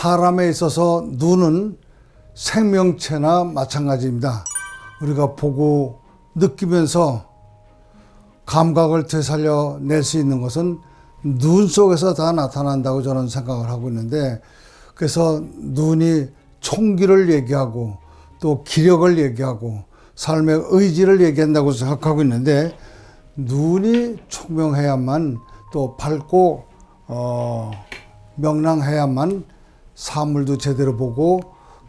사람에 있어서 눈은 생명체나 마찬가지입니다. 우리가 보고 느끼면서 감각을 되살려낼 수 있는 것은 눈 속에서 다 나타난다고 저는 생각을 하고 있는데, 그래서 눈이 총기를 얘기하고 또 기력을 얘기하고 삶의 의지를 얘기한다고 생각하고 있는데, 눈이 총명해야만 또 밝고 명랑해야만 사물도 제대로 보고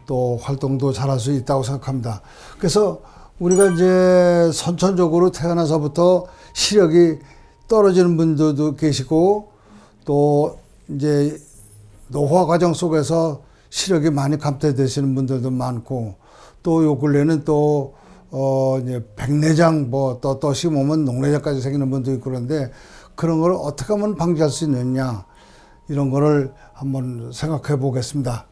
또 활동도 잘할 수 있다고 생각합니다. 그래서 우리가 이제 선천적으로 태어나서부터 시력이 떨어지는 분들도 계시고, 또 이제 노화 과정 속에서 시력이 많이 감퇴되시는 분들도 많고, 또 요 근래는 또 이제 백내장 또 심으면 녹내장까지 생기는 분도 있고, 그런데 그런 걸 어떻게 하면 방지할 수 있느냐, 이런 거를 한번 생각해 보겠습니다.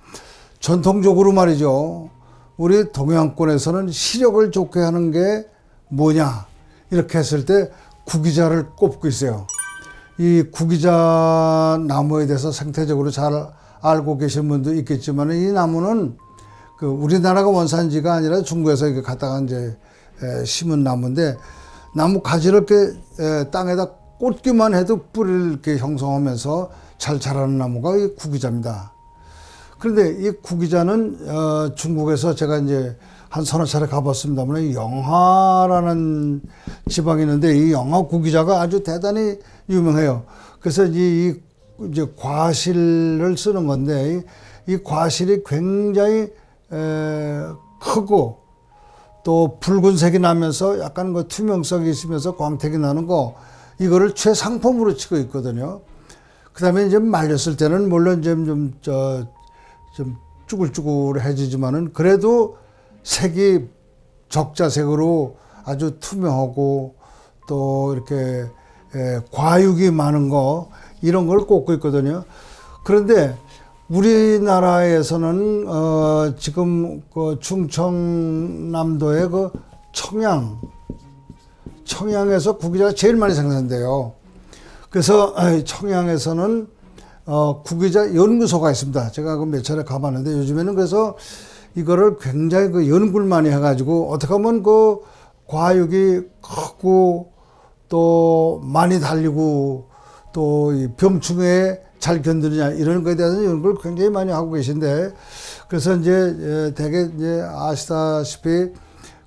전통적으로 말이죠, 우리 동양권에서는 시력을 좋게 하는 게 뭐냐, 이렇게 했을 때 구기자를 꼽고 있어요. 이 구기자 나무에 대해서 생태적으로 잘 알고 계신 분도 있겠지만, 이 나무는 그 우리나라가 원산지가 아니라 중국에서 이렇게 갖다가 이제 심은 나무인데, 나무 가지를 이렇게 땅에다 꽂기만 해도 뿌리를 이렇게 형성하면서 잘 자라는 나무가 이 구기자입니다. 그런데 이 구기자는 중국에서 제가 이제 한 서너 차례 가봤습니다만, 영하라는 지방이 있는데 이 영하 구기자가 아주 대단히 유명해요. 그래서 이제 과실을 쓰는 건데, 이 과실이 굉장히 크고 또 붉은색이 나면서 약간 그 투명성이 있으면서 광택이 나는 거, 이거를 최상품으로 치고 있거든요. 그 다음에 이제 말렸을 때는 물론 좀 쭈글쭈글해지지만은 그래도 색이 적자색으로 아주 투명하고 또 이렇게 과육이 많은 거, 이런 걸 꽂고 있거든요. 그런데 우리나라에서는 지금 그 충청남도의 그 청양에서 구기자가 제일 많이 생산돼요. 그래서 청양에서는 구기자 연구소가 있습니다. 제가 그 몇 차례 가봤는데, 요즘에는 그래서 이거를 굉장히 그 연구를 많이 해가지고 어떻게 하면 그 과육이 크고 또 많이 달리고 또 이 병충해에 잘 견디느냐, 이런 거에 대해서 연구를 굉장히 많이 하고 계신데, 그래서 이제 대개 이제 아시다시피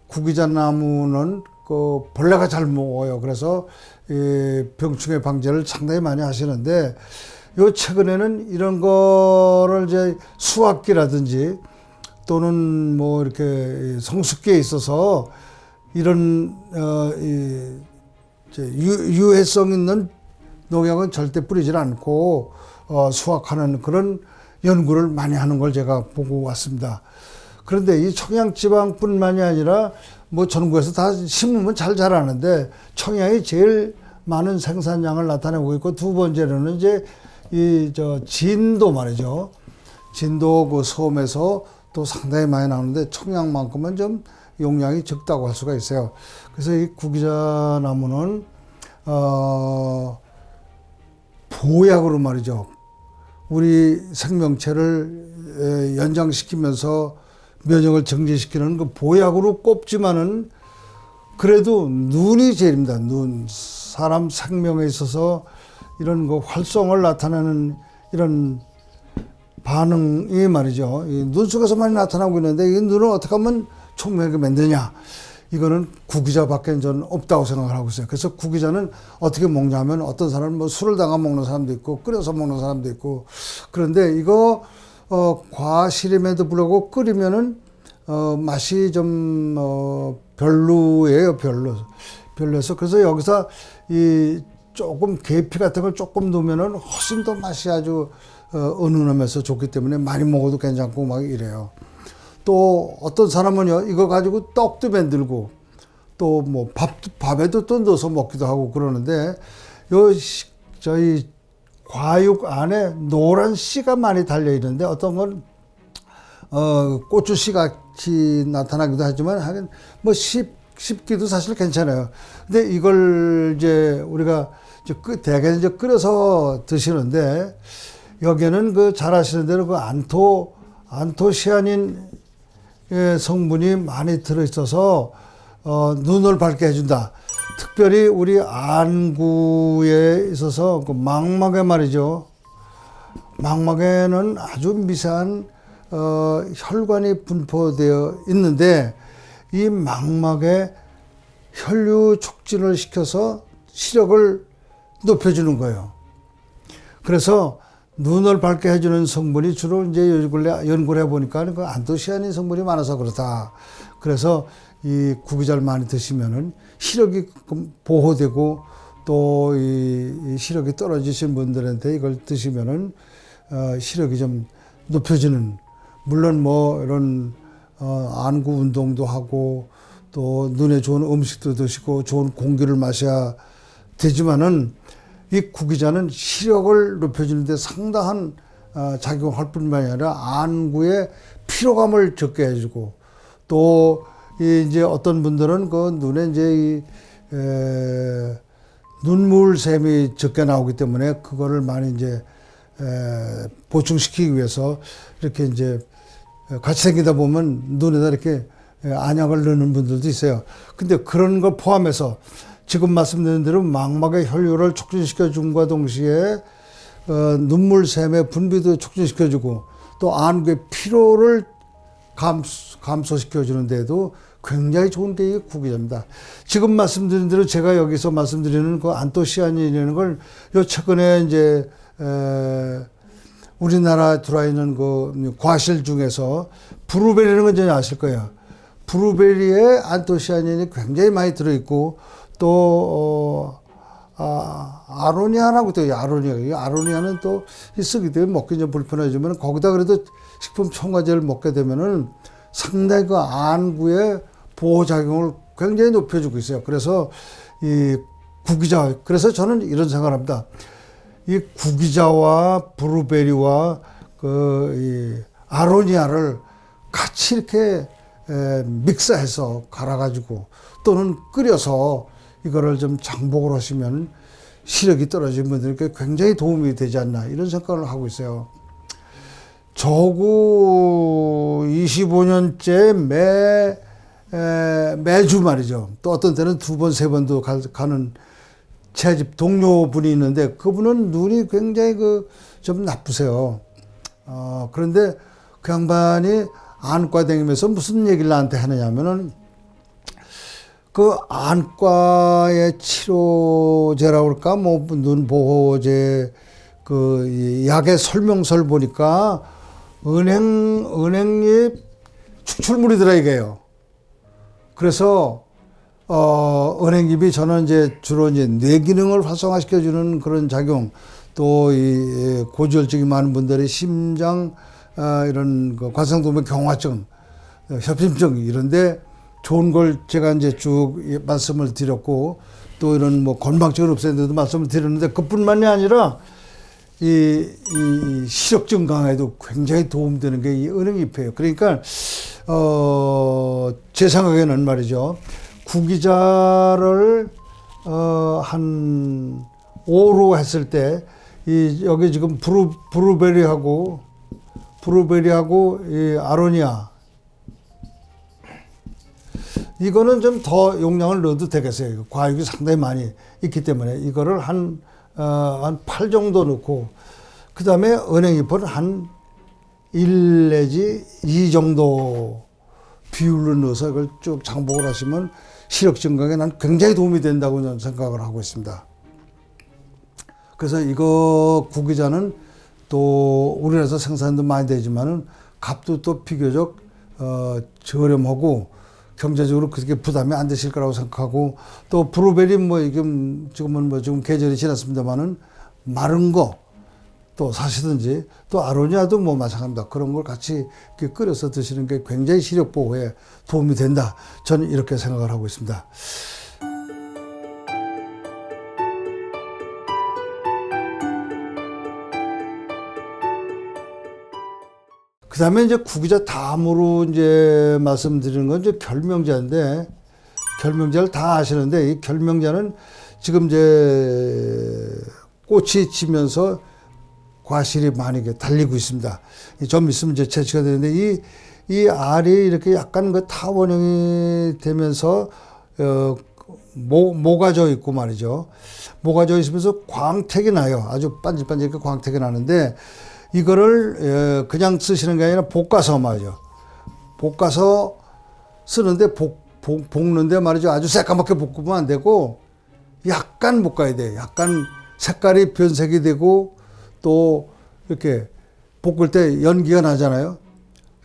구기자 나무는 그 벌레가 잘 먹어요. 그래서 이 병충해 방제를 상당히 많이 하시는데, 요 최근에는 이런 거를 이제 수확기라든지 또는 뭐 이렇게 성숙기에 있어서 이런 유해성 있는 농약은 절대 뿌리질 않고 수확하는 그런 연구를 많이 하는 걸 제가 보고 왔습니다. 그런데 이 청양지방뿐만이 아니라 뭐 전국에서 다 심으면 잘 자라는데, 청양이 제일 많은 생산량을 나타내고 있고, 두 번째로는 이제 진도 말이죠. 진도 그 섬에서 또 상당히 많이 나오는데, 청양만큼은 좀 용량이 적다고 할 수가 있어요. 그래서 이 구기자 나무는 보약으로 말이죠, 우리 생명체를 연장시키면서 면역을 증진시키는 그 보약으로 꼽지만은, 그래도 눈이 제일입니다. 눈, 사람 생명에 있어서 이런 그 활성을 나타내는 이런 반응이 말이죠, 이 눈 속에서 많이 나타나고 있는데, 이 눈을 어떻게 하면 총명하게 만드냐, 이거는 구기자밖에 저는 없다고 생각을 하고 있어요. 그래서 구기자는 어떻게 먹냐면, 어떤 사람은 뭐 술을 담가 먹는 사람도 있고 끓여서 먹는 사람도 있고, 그런데 이거 과실임에도 불구하고 끓이면은 맛이 좀 별로예요. 별로여서, 그래서 여기서 이 조금 계피 같은 걸 조금 넣으면은 훨씬 더 맛이 아주 은은하면서 좋기 때문에 많이 먹어도 괜찮고 막 이래요. 또 어떤 사람은요, 이거 가지고 떡도 만들고 또 뭐 밥에도 또 넣어서 먹기도 하고 그러는데, 저희 과육 안에 노란 씨가 많이 달려 있는데, 어떤 건 고추씨 같이 나타나기도 하지만, 하긴 뭐 씹기도 사실 괜찮아요. 근데 이걸 이제 우리가 대개 이제 끓여서 드시는데, 여기에는 그 잘 아시는 대로 그 안토시아닌 성분이 많이 들어있어서 눈을 밝게 해준다. 특별히 우리 안구에 있어서 그 망막에 말이죠. 망막에는 아주 미세한 혈관이 분포되어 있는데 이 망막에 혈류 촉진을 시켜서 시력을 높여주는 거예요. 그래서 눈을 밝게 해주는 성분이 주로 이제 요 근래 연구를 해보니까 그 안토시아닌 성분이 많아서 그렇다. 그래서 이 구기자를 많이 드시면은 시력이 보호되고 또 이 시력이 떨어지신 분들한테 이걸 드시면은 시력이 좀 높여지는, 물론 뭐 이런 안구 운동도 하고 또 눈에 좋은 음식도 드시고 좋은 공기를 마셔야 되지만은 이 구기자는 시력을 높여주는 데 상당한 작용할 뿐만이 아니라 안구의 피로감을 적게 해주고 또 이제 어떤 분들은 그 눈에 이제 눈물샘이 적게 나오기 때문에 그거를 많이 이제 보충시키기 위해서 이렇게 이제 같이 생기다 보면 눈에다 이렇게 안약을 넣는 분들도 있어요. 근데 그런 걸 포함해서 지금 말씀드린 대로 망막의 혈류를 촉진시켜 줌과 동시에 눈물샘의 분비도 촉진시켜 주고 또 안구의 피로를 감소시켜 주는 데도 굉장히 좋은 게 이 구기자입니다. 지금 말씀드린 대로 제가 여기서 말씀드리는 그 안토시아닌이라는 걸 요 최근에 이제 우리나라에 들어와 있는 그 과실 중에서 브루베리라는 건 전혀 아실 거예요. 브루베리에 안토시아닌이 굉장히 많이 들어있고 또 아로니아라고 또 아로니아는 또 쓰기 때문에 먹기 좀 불편하지만 거기다 그래도 식품 첨가제를 먹게 되면은 상당히 그 안구의 보호작용을 굉장히 높여주고 있어요. 그래서 이 구기자, 그래서 저는 이런 생각을 합니다. 이 구기자와 브루베리와 그 이 아로니아를 같이 이렇게 믹스해서 갈아가지고 또는 끓여서 이거를 좀 장복을 하시면 시력이 떨어진 분들께 굉장히 도움이 되지 않나 이런 생각을 하고 있어요. 저구 25년째 매주 말이죠. 또 어떤 때는 2번, 3번도 가는 제 집 동료분이 있는데 그분은 눈이 굉장히 좀 나쁘세요. 그런데 그 양반이 안과 다니면서 무슨 얘기를 나한테 하느냐면은 그 안과의 치료제라고 그럴까 뭐 눈 보호제 그 약의 설명서를 보니까 은행잎 추출물이 들어 이게요. 그래서 은행잎이 저는 이제 주로 이제 뇌 기능을 활성화시켜주는 그런 작용, 또 이 고지혈증이 많은 분들의 심장 이런 그 관상동맥 경화증, 협심증 이런데 좋은 걸 제가 이제 쭉 말씀을 드렸고 또 이런 뭐 건망증을 없애는 데도 말씀을 드렸는데 그뿐만이 아니라 이 시력증 강화에도 굉장히 도움되는 게 이 은행잎이에요. 그러니까 제 생각에는 말이죠. 구기자를 한 5로 했을 때 여기 지금 브루베리하고 이 아로니아 이거는 좀 더 용량을 넣어도 되겠어요. 과육이 상당히 많이 있기 때문에 이거를 한 8 정도 넣고 그 다음에 은행잎을 한 1 내지 2 정도 비율로 넣어서 이걸 쭉 장복을 하시면 시력 증강에 난 굉장히 도움이 된다고 저는 생각을 하고 있습니다. 그래서 이거 구기자는 또 우리나라에서 생산도 많이 되지만은 값도 또 비교적 저렴하고 경제적으로 그렇게 부담이 안 되실 거라고 생각하고 또 브루베리 뭐 지금은 뭐 지금 계절이 지났습니다만은 마른 거 또 사시든지 또 아로니아도 뭐 마찬가지입니다. 그런 걸 같이 이렇게 끓여서 드시는 게 굉장히 시력 보호에 도움이 된다. 저는 이렇게 생각을 하고 있습니다. 그 다음에 이제 구기자 다음으로 이제 말씀드리는 건 이제 결명자인데, 결명자를 다 아시는데, 이 결명자는 지금 이제 꽃이 지면서 과실이 많이 달리고 있습니다. 좀 있으면 이제 채취가 되는데 이 알이 이렇게 약간 그 타원형이 되면서 모가져 있고 말이죠. 모가져 있으면서 광택이 나요. 아주 반질반질하게 광택이 나는데 이거를 그냥 쓰시는 게 아니라 볶아서 말이죠. 볶아서 쓰는데 볶는데 말이죠. 아주 새까맣게 볶으면 안 되고 약간 볶아야 돼요. 약간 색깔이 변색이 되고 또 이렇게 볶을 때 연기가 나잖아요.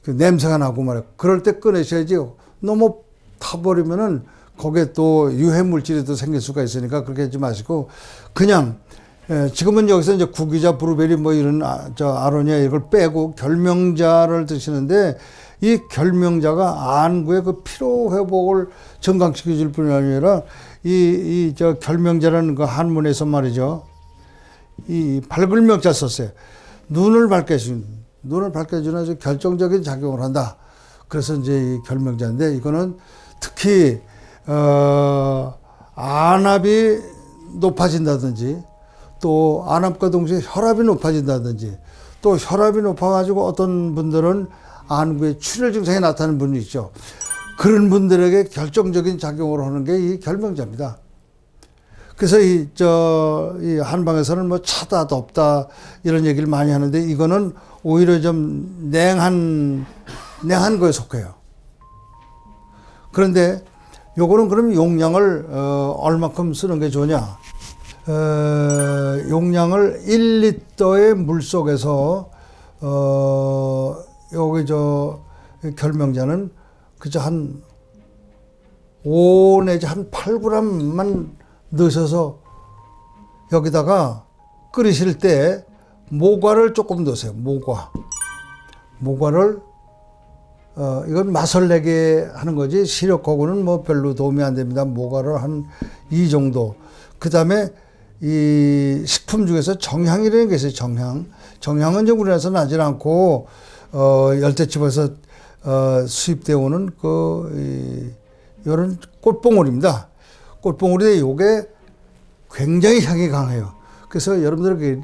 그 냄새가 나고 말이에요. 그럴 때 꺼내셔야지. 너무 타버리면은 거기에 또 유해 물질이 또 생길 수가 있으니까 그렇게 하지 마시고 그냥 지금은 여기서 이제 구기자, 브루베리 뭐 이런 아로니아 이걸 빼고 결명자를 드시는데 이 결명자가 안구의 그 피로 회복을 증강시켜 줄 뿐이 아니라 저 결명자라는 그 한문에서 말이죠. 이 밝을 명자 썼어요. 눈을 밝게 해주는 아주 결정적인 작용을 한다. 그래서 이제 이 결명자인데 이거는 특히 안압이 높아진다든지 또 안압과 동시에 혈압이 높아진다든지 또 혈압이 높아가지고 어떤 분들은 안구에 출혈 증상이 나타나는 분이 있죠. 그런 분들에게 결정적인 작용을 하는 게 이 결명자입니다. 그래서 이 한방에서는 뭐 차다 덥다 이런 얘기를 많이 하는데 이거는 오히려 좀 냉한 거에 속해요. 그런데 요거는 그럼 용량을 얼마큼 쓰는 게 좋냐? 용량을 1리터의 물 속에서 여기 결명자는 그저 한 5 내지 한 8g만 넣으셔서 여기다가 끓이실 때 모과를 조금 넣으세요. 모과를 이건 맛을 내게 하는 거지 시력하고는 뭐 별로 도움이 안 됩니다. 모과를 한 이 정도. 그 다음에 이 식품 중에서 정향이라는 게 있어요. 정향은 이제 우리나라에서 나질 않고 열대집에서 수입되어 오는 이런 꽃봉오리입니다. 꽃봉오리인데 요게 굉장히 향이 강해요. 그래서 여러분들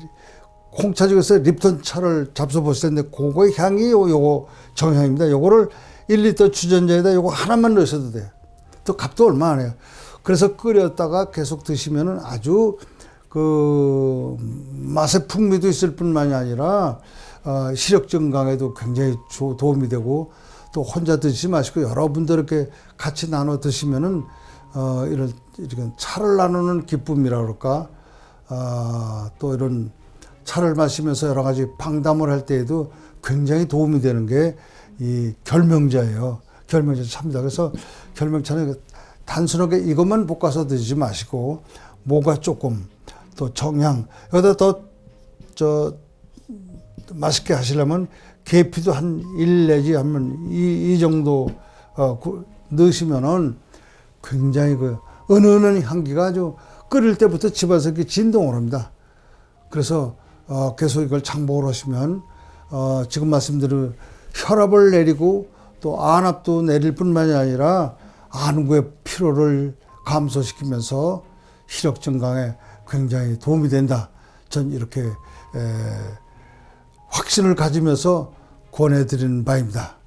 콩차 중에서 립톤 차를 잡숴보실 텐데 그거의 향이 요거 정향입니다. 요거를 1리터 주전자에다 요거 하나만 넣으셔도 돼요. 또 값도 얼마 안 해요. 그래서 끓였다가 계속 드시면은 아주 그 맛의 풍미도 있을 뿐만이 아니라 시력 증강에도 굉장히 도움이 되고 또 혼자 드시지 마시고 여러분들 이렇게 같이 나눠 드시면은 이런 차를 나누는 기쁨이라 그럴까 또 이런 차를 마시면서 여러 가지 방담을 할 때에도 굉장히 도움이 되는 게 이 결명자예요. 결명자 차입니다. 그래서 결명차는 단순하게 이것만 볶아서 드시지 마시고 모가 조금 또 정향 여기다 더 맛있게 하시려면 계피도 한 1 내지 하면 이 정도 넣으시면은 굉장히 그 은은한 향기가 아주 끓일 때부터 집에서 이렇게 진동을 합니다. 그래서 계속 이걸 장복을 하시면 지금 말씀드린 혈압을 내리고 또 안압도 내릴 뿐만이 아니라 안구의 피로를 감소시키면서 시력 증강에 굉장히 도움이 된다. 전 이렇게 확신을 가지면서 권해드리는 바입니다.